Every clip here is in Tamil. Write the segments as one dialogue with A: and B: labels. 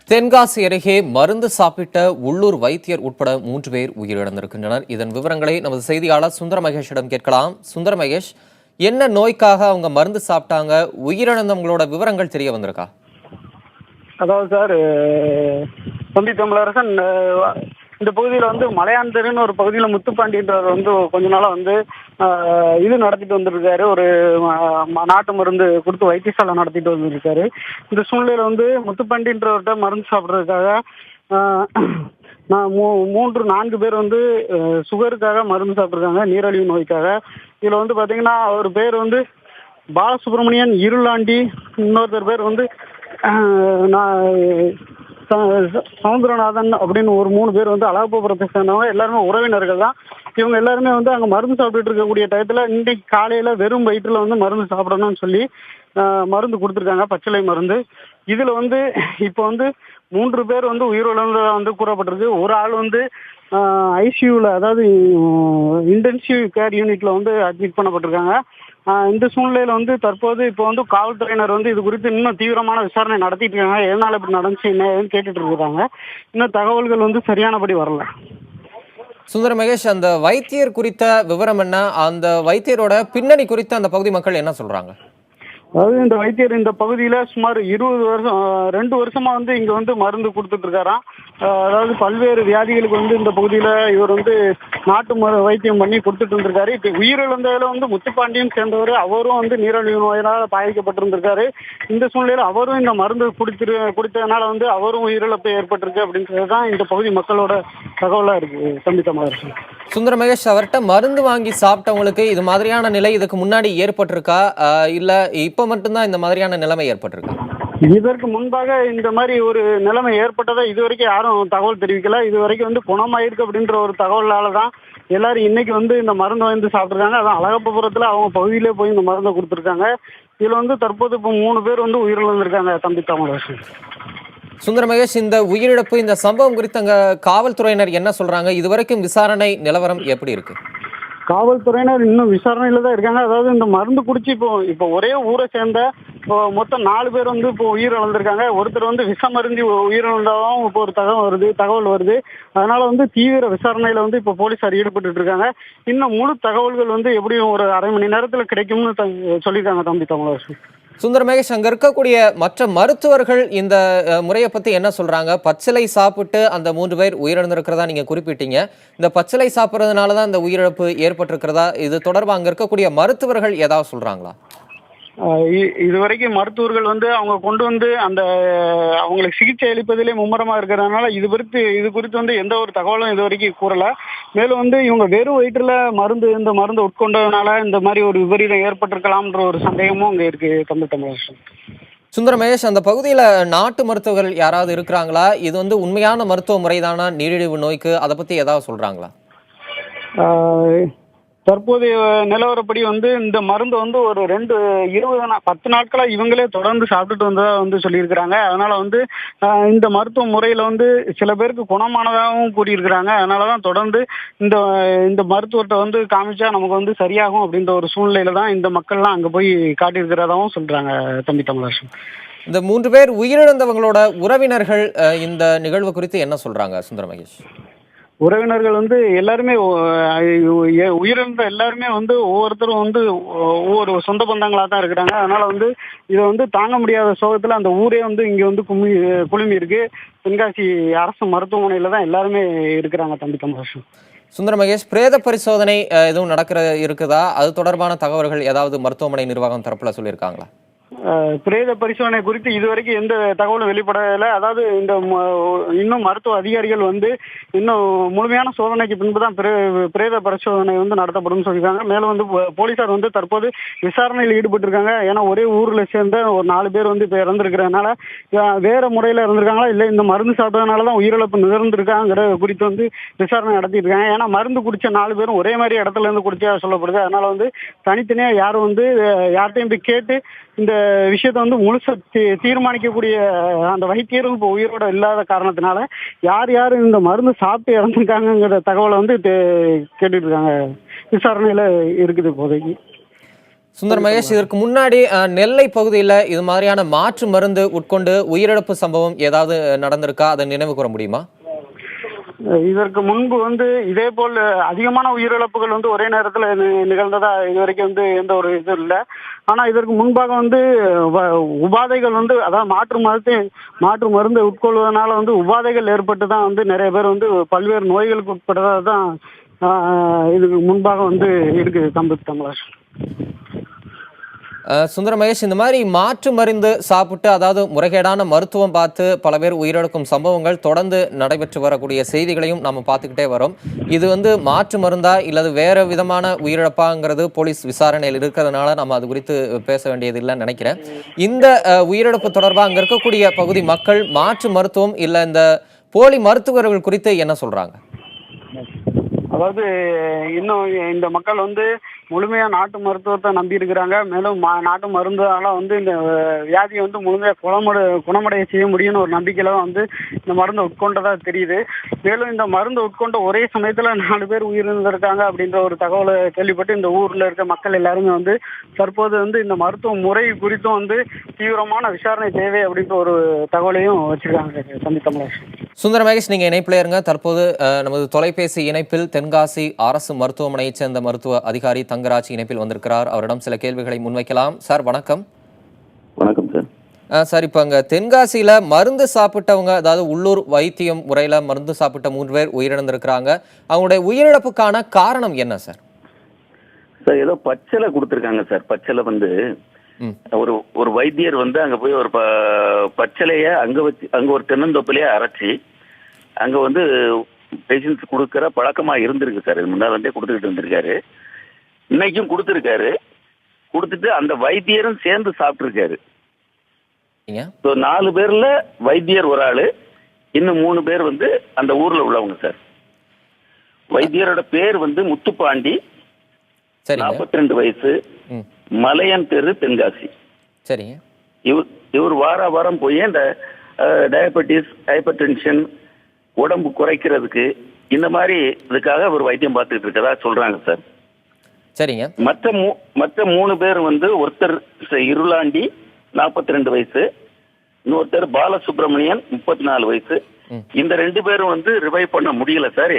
A: தென்காசி அருகே மருந்து சாப்பிட்ட உள்ளூர் வைத்தியர் உட்பட 3 பேர் உயிரிழந்திருக்கின்றனர். இதன் விவரங்களை நமது செய்தியாளர் சுந்தர மகேஷிடம் கேட்கலாம். சுந்தர மகேஷ், என்ன நோய்க்காக அவங்க மருந்து சாப்பிட்டாங்க? உயிரிழந்தவங்களோட விவரங்கள் தெரிய வந்திருக்கா?
B: அதாவது சார், தம்பி தமிழரசன், இந்த பகுதியில் வந்து மலையாந்தருன்னு ஒரு பகுதியில் முத்துப்பாண்டின்றவர் வந்து கொஞ்ச நாளாக வந்து இது நடத்திட்டு வந்துருக்காரு. ஒரு நாட்டு மருந்து கொடுத்து வைத்தியசாலை நடத்திட்டு வந்துருக்காரு. இந்த சூழ்நிலையில் வந்து முத்துப்பாண்டின்றவர்கிட்ட மருந்து சாப்பிட்றதுக்காக நான் 3-4 பேர் வந்து சுகருக்காக மருந்து சாப்பிட்ருக்காங்க, நீரழிவு நோய்க்காக. இதில் வந்து பார்த்தீங்கன்னா அவர் பேர் வந்து பாலசுப்ரமணியன், இருளாண்டி, இன்னொருத்தர் பேர் வந்து நான் சவுந்தரநாதன் அப்படின்னு ஒரு 3 பேர் வந்து அழகப்பபுரத்தை சேர்ந்தவங்க. எல்லாருமே உறவினர்கள் தான். இவங்க எல்லாருமே வந்து அங்கே மருந்து சாப்பிட்டுட்டு இருக்கக்கூடிய டயத்தில் இன்னைக்கு காலையில் வெறும் வயிற்றில் வந்து மருந்து சாப்பிடணும்னு சொல்லி மருந்து கொடுத்துருக்காங்க, பச்சிலை மருந்து. இதில் வந்து இப்போ வந்து 3 பேர் வந்து உயிரிழந்ததாக வந்து கூறப்பட்டிருக்கு. ஒரு ஆள் வந்து ஐசியூவில், அதாவது இன்டென்சிவ் கேர் யூனிட்டில் வந்து அட்மிட் பண்ணப்பட்டிருக்காங்க. இந்த சூழ்நிலையில் வந்து தற்போது இப்போ வந்து காவல்துறையினர் வந்து இது குறித்து இன்னும் தீவிரமான விசாரணை நடத்திட்டு இருக்காங்க. எதனால இப்படி நடந்துச்சு என்ன ஏதுன்னு கேட்டுட்டு இருக்கிறாங்க. இன்னும் தகவல்கள் வந்து சரியானபடி வரல.
A: சுந்தர மகேஷ், அந்த வைத்தியர் குறித்த விவரம் என்ன? அந்த வைத்தியரோட பின்னணி குறித்து அந்த பகுதி மக்கள் என்ன சொல்றாங்க?
B: அதாவது இந்த வைத்தியர் இந்த பகுதியில் சுமார் 20 வருஷம் 2 வருஷமா வந்து இங்கே வந்து மருந்து கொடுத்துட்டு இருக்காராம். அதாவது பல்வேறு வியாதிகளுக்கு வந்து இந்த பகுதியில் இவர் வந்து நாட்டு வைத்தியம் பண்ணி கொடுத்துட்டு இருந்திருக்காரு. இப்போ உயிரிழந்ததில் வந்து முத்துப்பாண்டியன் சேர்ந்தவர், அவரும் வந்து நீரழிவு நோயினால் பாதிக்கப்பட்டிருந்திருக்காரு. இந்த சூழ்நிலையில் அவரும் இந்த மருந்து குடித்ததுனால வந்து அவரும் உயிரிழப்பு ஏற்பட்டிருக்கு அப்படின்றது தான் இந்த பகுதி மக்களோட தகவலாக இருக்கு. தம்பி தமிழரசன்.
A: சுந்தர மகேஷ், அவர்கிட்ட மருந்து வாங்கி சாப்பிட்டவங்களுக்கு இது மாதிரியான நிலை இதுக்கு முன்னாடி ஏற்பட்டிருக்கா, இல்ல இப்ப மட்டும்தான் இந்த மாதிரியான நிலைமை ஏற்பட்டிருக்கா?
B: இதற்கு முன்பாக இந்த மாதிரி ஒரு நிலைமை ஏற்பட்டதா இதுவரைக்கும் யாரும் தகவல் தெரிவிக்கல. இதுவரைக்கும் வந்து குணமாயிருக்கு அப்படின்ற ஒரு தகவலால தான் எல்லாரும் இன்னைக்கு வந்து இந்த மருந்தை வந்து சாப்பிட்ருக்காங்க. அதான் அழகப்பபுரத்தில் அவங்க பகுதியிலே போய் இந்த மருந்தை கொடுத்துருக்காங்க. இதில் வந்து தற்போது இப்போ 3 பேர் வந்து உயிரிழந்திருக்காங்க. தம்பி தமிழரசன்.
A: சுந்தர மகேஷ், இந்த உயிரிழப்பு, இந்த சம்பவம் குறித்து அங்க காவல்துறையினர் என்ன சொல்றாங்க? இதுவரைக்கும் விசாரணை நிலவரம் எப்படி இருக்கு?
B: காவல்துறையினர் இன்னும் விசாரணையில தான் இருக்காங்க. அதாவது இந்த மருந்து குடிச்சு இப்போ ஒரே ஊரை சேர்ந்த மொத்தம் 4 பேர் வந்து இப்போ உயிரிழந்திருக்காங்க. ஒருத்தர் வந்து விஷம் அருந்தி உயிரிழந்தாலும் இப்போ ஒரு தகவல் வருது. அதனால வந்து தீவிர விசாரணையில வந்து இப்போ போலீசார் ஈடுபட்டு இருக்காங்க. இன்னும் முழு தகவல்கள் வந்து எப்படியும் ஒரு அரை மணி நேரத்தில் கிடைக்கும்னு சொல்லியிருக்காங்க. தம்பி தமிழரசு.
A: சுந்தர மகேஷ், அங்க இருக்கக்கூடிய மற்ற மருத்துவர்கள் இந்த முறையை பத்தி என்ன சொல்றாங்க? பச்சிலை சாப்பிட்டு அந்த 3 பேர் உயிரிழந்திருக்கிறதா நீங்க குறிப்பிட்டீங்க. இந்த பச்சிலை சாப்பிட்றதுனாலதான் இந்த உயிரிழப்பு ஏற்பட்டிருக்கிறதா? இது தொடர்பாக அங்க இருக்கக்கூடிய மருத்துவர்கள் ஏதாவது சொல்றாங்களா?
B: இதுவரைக்கும் மருத்துவர்கள் வந்து அவங்க கொண்டு வந்து அந்த அவங்களுக்கு சிகிச்சை அளிப்பதிலே மும்முரமா இருக்கிறதுனால இது குறித்து வந்து எந்த ஒரு தகவலும் இது வரைக்கும் கூறல. மேலும் வந்து இவங்க வெறும் வயிற்றுல இந்த மருந்து உட்கொண்டதுனால இந்த மாதிரி ஒரு விபரீதம் ஏற்பட்டிருக்கலாம்ன்ற ஒரு சந்தேகமும் அங்க இருக்கு. தமிழரசன்.
A: சுந்தர மகேஷ், அந்த பகுதியில நாட்டு மருத்துவர்கள் யாராவது இருக்கிறாங்களா? இது வந்து உண்மையான மருத்துவ முறைதானா நீரிழிவு நோய்க்கு? அதை பத்தி ஏதாவது சொல்றாங்களா?
B: தற்போதைய நிலவரப்படி வந்து இந்த மருந்து வந்து ஒரு 10 நாட்களா இவங்களே தொடர்ந்து சாப்பிட்டுட்டு வந்ததா வந்து சொல்லியிருக்கிறாங்க. அதனால வந்து இந்த மருத்துவ முறையில வந்து சில பேருக்கு குணமானதாகவும் கூறியிருக்கிறாங்க. அதனாலதான் தொடர்ந்து இந்த மருத்துவத்தை வந்து காமிச்சா நமக்கு வந்து சரியாகும் அப்படின்ற ஒரு சூழ்நிலையில தான் இந்த மக்கள்லாம் அங்க போய் காட்டியிருக்கிறதாவும் சொல்றாங்க. தம்பி தமிழரசன்.
A: இந்த 3 பேர் உயிரிழந்தவங்களோட உறவினர்கள் இந்த நிகழ்வு குறித்து என்ன சொல்றாங்க சுந்தர மகேஷ்?
B: உறவினர்கள் வந்து எல்லாருமே உயிரிழந்த எல்லாருமே வந்து ஒவ்வொருத்தரும் வந்து ஒவ்வொரு சொந்த பந்தங்களா தான் இருக்கிறாங்க. அதனால வந்து இதை வந்து தாங்க முடியாத சோகத்துல அந்த ஊரே வந்து இங்க வந்து குழுமி இருக்கு. தென்காசி அரசு மருத்துவமனையில தான் எல்லாருமே இருக்கிறாங்க. தம்பி தமிழரசன்.
A: சுந்தர மகேஷ், பிரேத பரிசோதனை எதுவும் இருக்குதா? அது தொடர்பான தகவல்கள் ஏதாவது மருத்துவமனை நிர்வாகம் தரப்புல சொல்லியிருக்காங்களா?
B: பிரேத பரிசோதனை குறித்து இதுவரைக்கும் எந்த தகவலும் வெளிப்படவில்லை. அதாவது இன்னும் மருத்துவ அதிகாரிகள் வந்து இன்னும் முழுமையான சோதனைக்கு பின்பு தான் பிரேத பரிசோதனை வந்து நடத்தப்படும் சொல்லியிருக்காங்க. மேலும் வந்து போலீசார் வந்து தற்போது விசாரணையில் ஈடுபட்டு இருக்காங்க. ஏன்னா ஒரே ஊர்ல சேர்ந்த ஒரு 4 பேர் வந்து இப்போ இறந்துருக்கிறதுனால வேற முறையில் இறந்துருக்காங்களா இல்லை இந்த மருந்து சாப்பிட்டதுனால தான் உயிரிழப்பு நிகழ்ந்திருக்காங்கிற குறித்து வந்து விசாரணை நடத்திட்டு இருக்காங்க. ஏன்னா மருந்து குடிச்ச 4 பேரும் ஒரே மாதிரி இடத்துல இருந்து குடிச்சா சொல்லப்படுது. அதனால வந்து தனித்தனியா யாரும் வந்து யார்கிட்டையும் போய் கேட்டு இந்த விஷயத்தை வந்து முழுசா தீர்மானிக்கக்கூடிய அந்த வைத்தியரும் இப்போ உயிரோட இல்லாத காரணத்தினால யார் யார் இந்த மருந்து சாப்பிட்டு இறந்துருக்காங்கிற தகவலை வந்து கேட்டுட்டு இருக்காங்க. விசாரணையில இருக்குது இப்போதைக்கு.
A: சுந்தர் மகேஷ், இதற்கு முன்னாடி நெல்லை பகுதியில் இது மாதிரியான மாற்று மருந்து உட்கொண்டு உயிரிழப்பு சம்பவம் ஏதாவது நடந்திருக்கா? அதை நினைவு கூற முடியுமா?
B: இதற்கு முன்பு இதே போல் அதிகமான உயிரிழப்புகள் ஒரே நேரத்தில் நிகழ்ந்ததா இது வரைக்கும் எந்த ஒரு இது இல்லை. ஆனால் இதற்கு முன்பாக உபாதைகள் அதாவது மாற்று மருந்து உட்கொள்வதனால உபாதைகள் ஏற்பட்டு தான் நிறைய பேர் பல்வேறு நோய்களுக்கு உட்பட்டதாக தான் இதுக்கு முன்பாக இருக்குது தமிழர்.
A: சுந்தர மகேஷ், இந்த மாதிரி மாற்று மருந்து சாப்பிட்டு, அதாவது முறைகேடான மருத்துவம் பார்த்து பல பேர் உயிரிழக்கும் சம்பவங்கள் தொடர்ந்து நடைபெற்று வரக்கூடிய செய்திகளையும் நம்ம பார்த்துக்கிட்டே வரோம். இது மாற்று மருந்தா இல்லது வேற விதமான உயிரிழப்பாங்கிறது போலீஸ் விசாரணையில் இருக்கிறதுனால நம்ம அது குறித்து பேச வேண்டியது இல்லைன்னு நினைக்கிறேன். இந்த உயிரிழப்பு தொடர்பாக அங்க இருக்கக்கூடிய பகுதி மக்கள் மாற்று மருத்துவம் இல்ல இந்த போலி மருத்துவர்கள் குறித்து என்ன சொல்றாங்க?
B: அதாவது இன்னும் இந்த மக்கள் முழுமையா நாட்டு மருத்துவத்தை நம்பி இருக்கிறாங்க. மேலும் நாட்டு மருந்தால இந்த வியாதியை முழுமையா குணமடைய செய்ய முடியும்னு ஒரு நம்பிக்கையில இந்த மருந்தை உட்கொண்டதா தெரியுது. மேலும் இந்த மருந்து உட்கொண்ட ஒரே சமயத்துல 4 பேர் உயிரிழந்திருக்காங்க அப்படின்ற ஒரு தகவலை கேள்விப்பட்டு இந்த ஊர்ல இருக்க மக்கள் எல்லாருமே தற்போது இந்த மருத்துவ முறை குறித்தும் தீவிரமான விசாரணை தேவை அப்படின்ற ஒரு தகவலையும் வச்சிருக்காங்க. தமிழர்
A: சுந்தர மகேஷ், நீங்க இணைப்பில் இருங்க. தற்போது நமது தொலைபேசி இணைப்பில் தென்காசி அரசு மருத்துவமனையைச் சேர்ந்த மருத்துவ அதிகாரி தங்கராஜ் இணைப்பில் வந்திருக்கிறார். அவரிடம் சில கேள்விகளை முன்வைக்கலாம். சார் வணக்கம்.
C: வணக்கம் சார்.
A: சார், இப்போ அங்கே தென்காசியில் மருந்து சாப்பிட்டவங்க, அதாவது உள்ளூர் வைத்தியம் முறையில் மருந்து சாப்பிட்ட 3 பேர் உயிரிழந்திருக்கிறாங்க. அவங்களுடைய உயிரிழப்புக்கான காரணம் என்ன சார்?
C: சார், ஏதோ பச்சளை கொடுத்துருக்காங்க சார். பச்சளை ஒரு வைத்தியர் அங்க போய் ஒரு பச்சளைய அங்க ஒரு தென்னந்தோப்பிலேயே அரைச்சி அங்க பேஷண்ட்ஸ் கொடுக்கற பழக்கமா இருந்திருக்கு சார். இது முன்னாடி கொடுத்துக்கிட்டு இருந்திருக்காரு. இன்னைக்கும் கொடுத்துருக்காரு. கொடுத்துட்டு அந்த வைத்தியரும் சேர்ந்து சாப்பிட்டுருக்காரு. 4 பேர்ல வைத்தியர் ஒரு ஆளு, இன்னும் 3 பேர் அந்த ஊர்ல உள்ளவங்க சார். வைத்தியரோட பேர் முத்துப்பாண்டி, 42 வயசு, மலையன் தெரு, தென்காசி.
A: சரிங்க.
C: இவர் வாரம் போய் இந்த டயபெட்டிஸ், ஹைப்பர் டென்ஷன், உடம்பு குறைக்கிறதுக்கு இந்த மாதிரி இதுக்காக ஒரு வைத்தியம் பார்த்துட்டு இருக்கதா சொல்றாங்க சார்.
A: சரிங்க.
C: மற்ற 3 பேர் ஒருத்தர் இருளாண்டி 42 வயசு, இன்னொருத்தர் பாலசுப்ரமணியன் 34 வயசு. இந்த 2 பேரும் ரிவைவ் பண்ண முடியல சார்.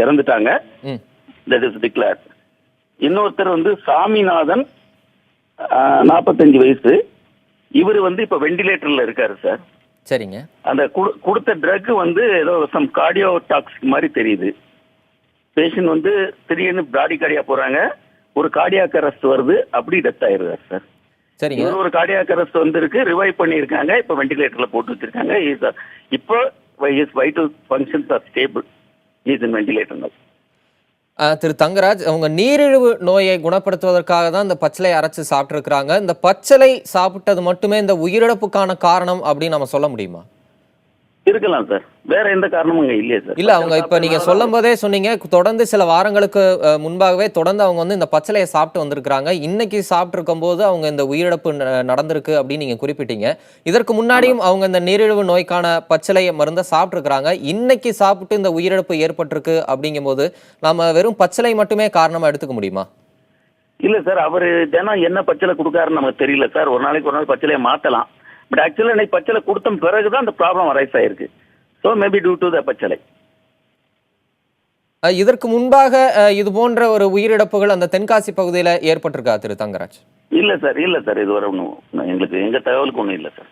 C: இறந்துட்டாங்க. That is declared. இன்னொருத்தர் சாமிநாதன் 45 வயசு. இவர் இப்ப வெண்டிலேட்டர்ல இருக்காரு சார்.
A: சரிங்க.
C: அந்த கொடுத்த ட்ரக் ஏதோ சம் கார்டியோ டாக்ஸிக் மாதிரி தெரியுது. பேஷண்ட் திடீர்னு பிராடி கார்டியா போறாங்க, ஒரு கார்டியாக் அரெஸ்ட் வருது, அப்படி டெத் ஆயிருக்காரு சார்.
A: சரிங்க.
C: ஒரு கார்டியாக் அரெஸ்ட் இருக்கு, ரிவைவ் பண்ணிருக்காங்க, இப்ப வெண்டிலேட்டர்ல போட்டு வச்சிருக்காங்க. இப்போ vital functions are stable. Is in ventilator.
A: திரு தங்கராஜ், அவங்க நீரிழிவு நோயை குணப்படுத்துவதற்காக தான் இந்த பச்சிலை அரைச்சு சாப்பிட்டு இருக்கிறாங்க. இந்த பச்சிலை சாப்பிட்டது மட்டுமே இந்த உயிரிழப்புக்கான காரணம் அப்படின்னு நம்ம சொல்ல முடியுமா?
C: இருக்கலாம் சார். வேற எந்த காரணமும் இல்லையே சார்.
A: இல்ல, அவங்க இப்ப நீங்க சொல்லும் போதே சொன்னீங்க, தொடர்ந்து சில வாரங்களுக்கு முன்பாகவே தொடர்ந்து அவங்க இந்த பச்சிலையை சாப்பிட்டு வந்திருக்கிறாங்க. இன்னைக்கு சாப்பிட்டு இருக்கும் போது அவங்க இந்த உயிரிழப்பு நடந்திருக்கு அப்படின்னு நீங்க குறிப்பிட்டீங்க. இதற்கு முன்னாடியும் அவங்க இந்த நீரிழிவு நோய்க்கான பச்சிலை மருந்தை சாப்பிட்டு இருக்கிறாங்க. இன்னைக்கு சாப்பிட்டு இந்த உயிரிழப்பு ஏற்பட்டிருக்கு அப்படிங்கும் போது நாம வெறும் பச்சிலை மட்டுமே காரணமா எடுத்துக்க முடியுமா?
C: இல்ல சார், அவரு தினம் என்ன பச்சிலை கொடுக்காருன்னு நமக்கு தெரியல சார். ஒரு நாளைக்கு ஒரு நாள் பச்சிலையை மாத்தலாம். பட் ஆக்சுவலா இன்னைக்கு பச்சிலை கொடுத்த பிறகுதான் அந்த ப்ராப்ளம் அரைஸ் ஆயிருக்கு. So maybe due to the பச்சிலை.
A: இதற்கு முன்பாக இது போன்ற ஒரு உயிரிழப்புகள் அந்த தென்காசி பகுதியில் ஏற்பட்டிருக்கா திரு தங்கராஜ்?
C: இல்ல சார். இதுவரை ஒன்றும் எங்க தகவலுக்கு ஒன்றும் இல்லை சார்.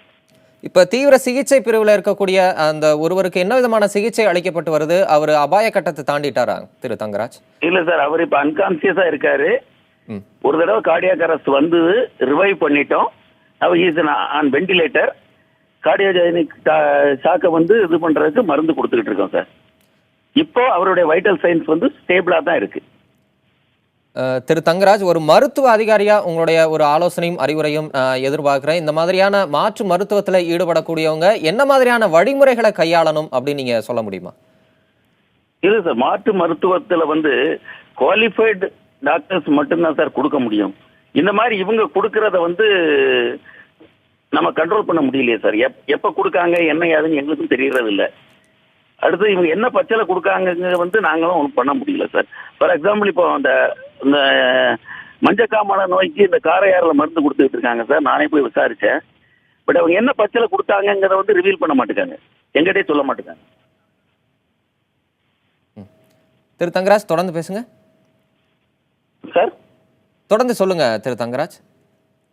A: இப்ப தீவிர சிகிச்சை பிரிவில் இருக்கக்கூடிய அந்த ஒருவருக்கு என்ன விதமான சிகிச்சை அளிக்கப்பட்டு வருது? அவர் அபாய கட்டத்தை தாண்டிட்டாரா திரு தங்கராஜ்?
C: இல்ல சார், அவர் இப்ப அன்கான்சியஸா இருக்காரு. ஒரு தடவை கார்டியாக் அரெஸ்ட் ரிவைவ் பண்ணிட்டோம். அவர் இஸ் ஆன் வெண்டிலேட்டர். கார்டியோஜெனிக் ஷாக்கை இது பண்றதுக்கு மருந்து கொடுத்துக்கிட்டு இருக்கோம் சார். இப்போ அவருடைய வைட்டல் சைன்ஸ் ஸ்டேபிளா தான் இருக்கு.
A: திரு தங்கராஜ், ஒரு மருத்துவ அதிகாரியா உங்களுடைய ஒரு ஆலோசனையும் அறிவுரையும் எதிர்பார்க்கிறேன். இந்த மாதிரியான மாற்று மருத்துவத்தில் ஈடுபடக்கூடியவங்க என்ன மாதிரியான வழிமுறைகளை கையாளணும் அப்படின்னு நீங்க சொல்ல முடியுமா?
C: இல்ல சார், மாற்று மருத்துவத்துல குவாலிஃபைடு டாக்டர்ஸ் மட்டும்தான் சார் கொடுக்க முடியும். இந்த மாதிரி இவங்க கொடுக்கறத நம்ம கண்ட்ரோல் பண்ண முடியலையே சார். எப்ப கொடுக்காங்க என்ன ஏதுன்னு எங்களுக்கும் தெரியறது இல்லை. அடுத்து இவங்க என்ன பச்சளை கொடுக்காங்க நாங்களும் ஒன்றும் பண்ண முடியல சார். ஃபார் எக்ஸாம்பிள் இப்போ அந்த இந்த மஞ்சக்காமலை நோய்க்கு இந்த காரையாறுல மருந்து கொடுத்துட்டு இருக்காங்க சார். நானே போய் விசாரிச்சேன். பட் அவங்க என்ன பச்சளை கொடுத்தாங்கிறத வந்து ரிவீல் பண்ண மாட்டேங்காங்க, எங்கிட்டே சொல்ல மாட்டேங்காங்க.
A: திரு தங்கராஜ் தொடர்ந்து பேசுங்க
C: சார்.
A: தொடர்ந்து சொல்லுங்க திரு தங்கராஜ்.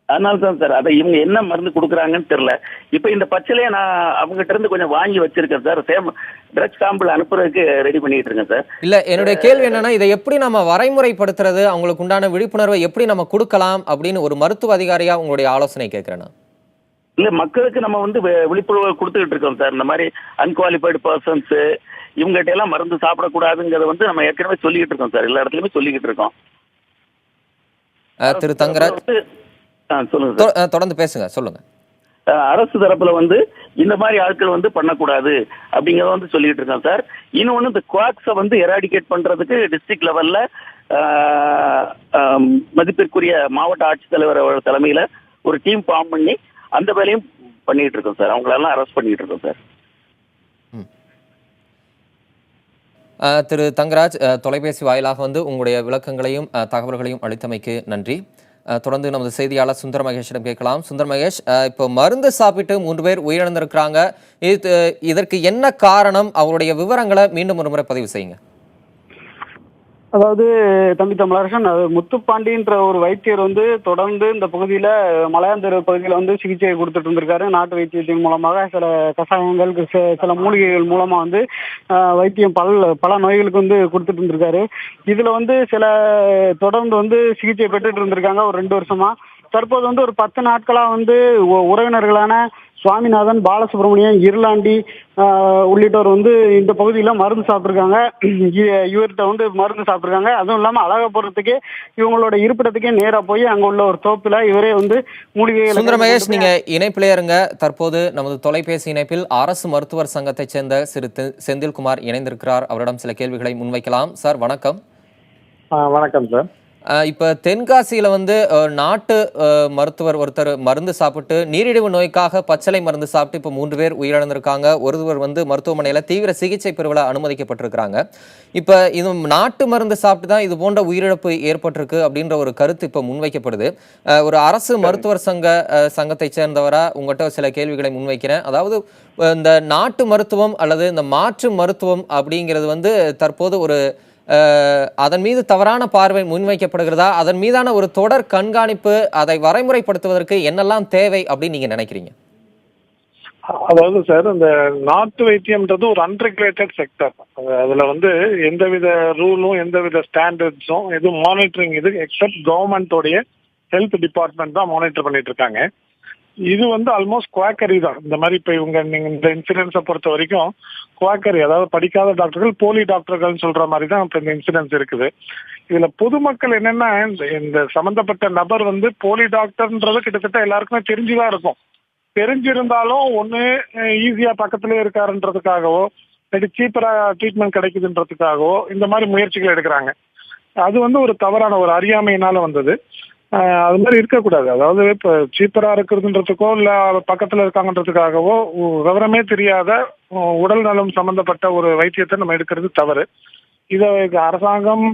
C: அதனால தான் சார், அதை இவங்க என்ன மருந்து கொடுக்குறாங்கன்னு தெரியல. இப்போ இந்த பச்சளையை நான் அவங்ககிட்ட இருந்து கொஞ்சம் வாங்கி வச்சிருக்கேன் சார். சேம் ட்ரக் சாம்பிள் அனுப்புறதுக்கு ரெடி பண்ணிட்டு இருக்கேன் சார்.
A: இல்ல, என்னுடைய கேள்வி என்னன்னா, இதை எப்படி நம்ம வரைமுறைப்படுத்துறது, அவங்களுக்கு உண்டான விழிப்புணர்வை எப்படி நம்ம கொடுக்கலாம் அப்படின்னு ஒரு மருத்துவ அதிகாரியா உங்களுடைய ஆலோசனை கேட்கிறேன்.
C: இல்ல, மக்களுக்கு நம்ம வந்து விழிப்புணர்வு கொடுத்துக்கிட்டு இருக்கோம் சார். இந்த மாதிரி அன்குவாலிஃபைடு பர்சன்ஸ் இவங்ககிட்ட எல்லாம் மருந்து சாப்பிடக்கூடாதுங்கிறத வந்து நம்ம ஏற்கனவே சொல்லிக்கிட்டு இருக்கோம் சார். எல்லா இடத்துலயுமே சொல்லிக்கிட்டு இருக்கோம்.
A: திரு தங்கராஜ்
C: சொல்லுங்க சார்.
A: தொடர்ந்து பேசுங்க, சொல்லுங்க.
C: அரசு தரப்புல வந்து இந்த மாதிரி ஆட்கள் வந்து பண்ணக்கூடாது அப்படிங்கறத வந்து சொல்லிட்டு இருக்கோம் சார். இன்னொன்னு, இந்த குவாக்ஸை வந்து எராடிகேட் பண்றதுக்கு டிஸ்ட்ரிக்ட் லெவல்ல மதிப்பிற்குரிய மாவட்ட ஆட்சித்தலைவர் தலைமையில ஒரு டீம் ஃபார்ம் பண்ணி அந்த வேலையும் பண்ணிட்டு இருக்கோம் சார். அவங்களெல்லாம் அரெஸ்ட் பண்ணிட்டு இருக்கோம் சார்.
A: திரு தங்கராஜ், தொலைபேசி வாயிலாக வந்து உங்களுடைய விளக்கங்களையும் தகவல்களையும் அளித்தமைக்கு நன்றி. தொடர்ந்து நமது செய்தியாளர் சுந்தர் மகேஷிடம் கேட்கலாம். சுந்தர் மகேஷ், இப்போ மருந்து சாப்பிட்டு 3 பேர் உயிரிழந்திருக்கிறாங்க. இதற்கு என்ன காரணம்? அவருடைய விவரங்களை மீண்டும் ஒரு முறை பதிவு செய்யுங்க.
B: அதாவது தம்பி தமிழரசன், முத்துப்பாண்டின்ற ஒரு வைத்தியர் வந்து தொடர்ந்து இந்த பகுதியில மலையாந்தூர் பகுதியில வந்து சிகிச்சை கொடுத்துட்டு இருந்திருக்காரு. நாட்டு வைத்தியத்தின் மூலமாக சில கஷாயங்கள், சில மூலிகைகள் மூலமா வந்து வைத்தியம் பல நோய்களுக்கு வந்து கொடுத்துட்டு இருந்திருக்காரு. இதுல வந்து சில தொடர்ந்து வந்து சிகிச்சை பெற்றுட்டு இருந்திருக்காங்க ஒரு 2 வருஷமா. தற்போது வந்து ஒரு 10 நாட்களா வந்து உறவினர்களான சுவாமிநாதன், பாலசுப்ரமணியன், இருளாண்டி உள்ளிட்டோர் வந்து இந்த பகுதியில மருந்து சாப்பிட்டுருக்காங்க. இவர்கிட்ட வந்து மருந்து சாப்பிட்டுருக்காங்க. அதுவும் இல்லாம அழகப்புறத்துக்கே இவங்களோட இருப்பிடத்துக்கே நேரா போய் அங்க உள்ள ஒரு தோப்புல இவரே வந்து மூலிகைகள்.
A: சுந்தர மகேஷ், நீங்க இணைப்பிலே இருங்க. தற்போது நமது தொலைபேசி இணைப்பில் அரசு மருத்துவர் சங்கத்தைச் சேர்ந்த திரு செந்தில்குமார் இணைந்திருக்கிறார். அவரிடம் சில கேள்விகளை முன்வைக்கலாம். சார் வணக்கம்.
D: வணக்கம் சார்.
A: இப்போ தென்காசியில் வந்து நாட்டு மருத்துவர் ஒருத்தர் மருந்து சாப்பிட்டு நீரிழிவு நோய்க்காக பச்சளை மருந்து சாப்பிட்டு இப்போ 3 பேர் உயிரிழந்திருக்காங்க. ஒருவர் வந்து மருத்துவமனையில் தீவிர சிகிச்சை பிரிவில் அனுமதிக்கப்பட்டிருக்கிறாங்க. இப்போ இது நாட்டு மருந்து சாப்பிட்டு தான் இது போன்ற உயிரிழப்பு ஏற்பட்டிருக்கு அப்படின்ற ஒரு கருத்து இப்போ முன்வைக்கப்படுது. ஒரு அரசு மருத்துவர் சங்கத்தை சேர்ந்தவரா உங்கள்கிட்ட சில கேள்விகளை முன்வைக்கிறேன். அதாவது இந்த நாட்டு மருத்துவம் அல்லது இந்த மாற்று மருத்துவம் அப்படிங்கிறது வந்து தற்போது ஒரு அதன் மீது தவறான பார்வை முன்வைக்கப்படுகிறதா? அதன் மீதான ஒரு தொடர் கண்காணிப்பு, அதை வரைமுறைப்படுத்துவதற்கு என்னெல்லாம் தேவை அப்படின்னு நீங்க நினைக்கிறீங்க?
D: அதாவது சார், இந்த நாட்டு வைத்தியம்ன்றது ஒரு அன்ரெகுலேட்டட் செக்டர். அதுல வந்து எந்தவித ரூலும் எந்தவித ஸ்டாண்டர்ட்ஸும் எதுவும் மானிட்டரிங் இது எக்ஸப்ட் கவர்மெண்டோடைய ஹெல்த் டிபார்ட்மெண்ட் தான் மானிட்டர் பண்ணிட்டு இருக்காங்க. இது வந்து ஆல்மோஸ்ட் குவாக்கரி தான். இந்த மாதிரி இப்ப நீங்க இந்த இன்சிடென்ட்ஸை பொறுத்த வரைக்கும் குவாக்கரி, அதாவது படிக்காத டாக்டர்கள் போலி டாக்டர்கள் சொல்ற மாதிரி தான் இப்ப இந்த இன்சிடென்ட்ஸ் இருக்குது. இதுல பொதுமக்கள் என்னன்னா, இந்த சம்பந்தப்பட்ட நபர் வந்து போலி டாக்டர்ன்றது கிட்டத்தட்ட எல்லாருக்குமே தெரிஞ்சுதான் இருக்கும். தெரிஞ்சிருந்தாலும் ஒண்ணு ஈஸியா பக்கத்திலே இருக்காருன்றதுக்காகவோ இல்லாட்டி சீப்பரா ட்ரீட்மெண்ட் கிடைக்குதுன்றதுக்காகவோ இந்த மாதிரி முயற்சிகள் எடுக்கிறாங்க. அது வந்து ஒரு தவறான ஒரு அறியாமையினால வந்தது. அது மாதிரி இருக்கக்கூடாது. அதாவது இப்ப சீப்பரா இருக்கிறதுன்றதுக்கோ இல்ல பக்கத்துல இருக்காங்கன்றதுக்காகவோ விவரமே தெரியாத உடல் நலம் சம்பந்தப்பட்ட ஒரு வைத்தியத்தை நம்ம எடுக்கிறது தவறு. இதை அரசாங்கம்,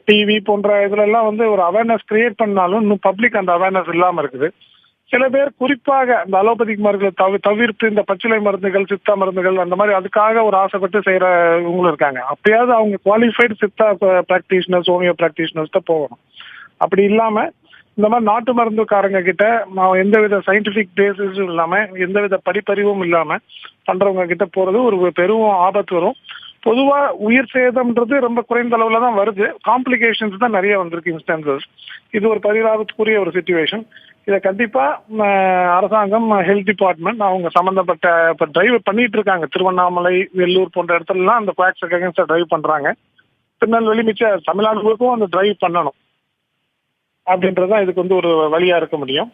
D: டிவி போன்ற இதுல எல்லாம் வந்து ஒரு அவேர்னஸ் கிரியேட் பண்ணாலும் இன்னும் பப்ளிக் அந்த அவேர்னஸ் இல்லாம இருக்குது. சில பேர் குறிப்பாக இந்த அலோபதிக் மருந்துகளை தவிர்த்து இந்த பச்சிலை மருந்துகள், சித்தா மருந்துகள் அந்த மாதிரி அதுக்காக ஒரு ஆசைப்பட்டு செய்யறவங்களும் இருக்காங்க. அப்பயாவது அவங்க qualified Siddha practitioners, homeo practitioners தான் போகணும். அப்படி இல்லாம இந்த மாதிரி நாட்டு மருந்துக்காரங்க கிட்ட எந்தவித சயின்டிபிக் பேசிஸும் இல்லாம எந்தவித படிப்பறிவும் இல்லாம பண்றவங்க கிட்ட போறது ஒரு பெரும் ஆபத்து வரும். பொதுவா உயிர் சேதம்ன்றது ரொம்ப குறைந்த அளவுல தான் வருது. காம்ப்ளிகேஷன்ஸ் தான் நிறைய வந்திருக்கு இன்ஸ்டன்சஸ். இது ஒரு பரிதாபத்துக்குரிய ஒரு சிச்சுவேஷன். இதை கண்டிப்பா அரசாங்கம், ஹெல்த் டிபார்ட்மெண்ட் அவங்க சம்பந்தப்பட்ட இப்ப டிரைவ் பண்ணிட்டு இருக்காங்க. திருவண்ணாமலை, வெள்ளூர் போன்ற இடத்துலலாம் அந்த குவாக்ஸ் அகைன்ஸ்டா டிரைவ் பண்றாங்க. திருநெல்வேலி, மிச்ச தமிழ்நாடு முழுக்கும் அந்த டிரைவ் பண்ணணும் அப்படின்றதான் இதுக்கு வந்து ஒரு வழியா இருக்க முடியும்.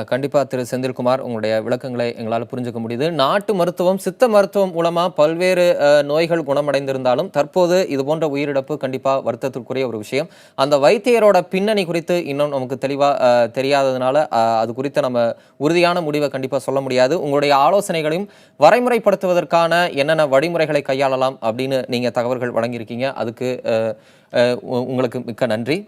A: கண்டிப்பா திரு செந்தில்குமார், உங்களுடைய விளக்கங்களை எங்களால் புரிஞ்சுக்க முடியுது. நாட்டு மருத்துவம், சித்த மருத்துவம் மூலமா பல்வேறு நோய்கள் குணமடைந்திருந்தாலும் தற்போது இது போன்ற உயிரிழப்பு கண்டிப்பா வருத்தத்திற்குரிய ஒரு விஷயம். அந்த வைத்தியரோட பின்னணி குறித்து இன்னும் நமக்கு தெளிவா தெரியாததுனால அது குறித்த நம்ம உறுதியான முடிவை கண்டிப்பா சொல்ல முடியாது. உங்களுடைய ஆலோசனைகளையும் வரைமுறைப்படுத்துவதற்கான என்னென்ன வழிமுறைகளை கையாளலாம் அப்படின்னு நீங்க தகவல்கள் வழங்கியிருக்கீங்க. அதுக்கு உங்களுக்கு மிக்க நன்றி.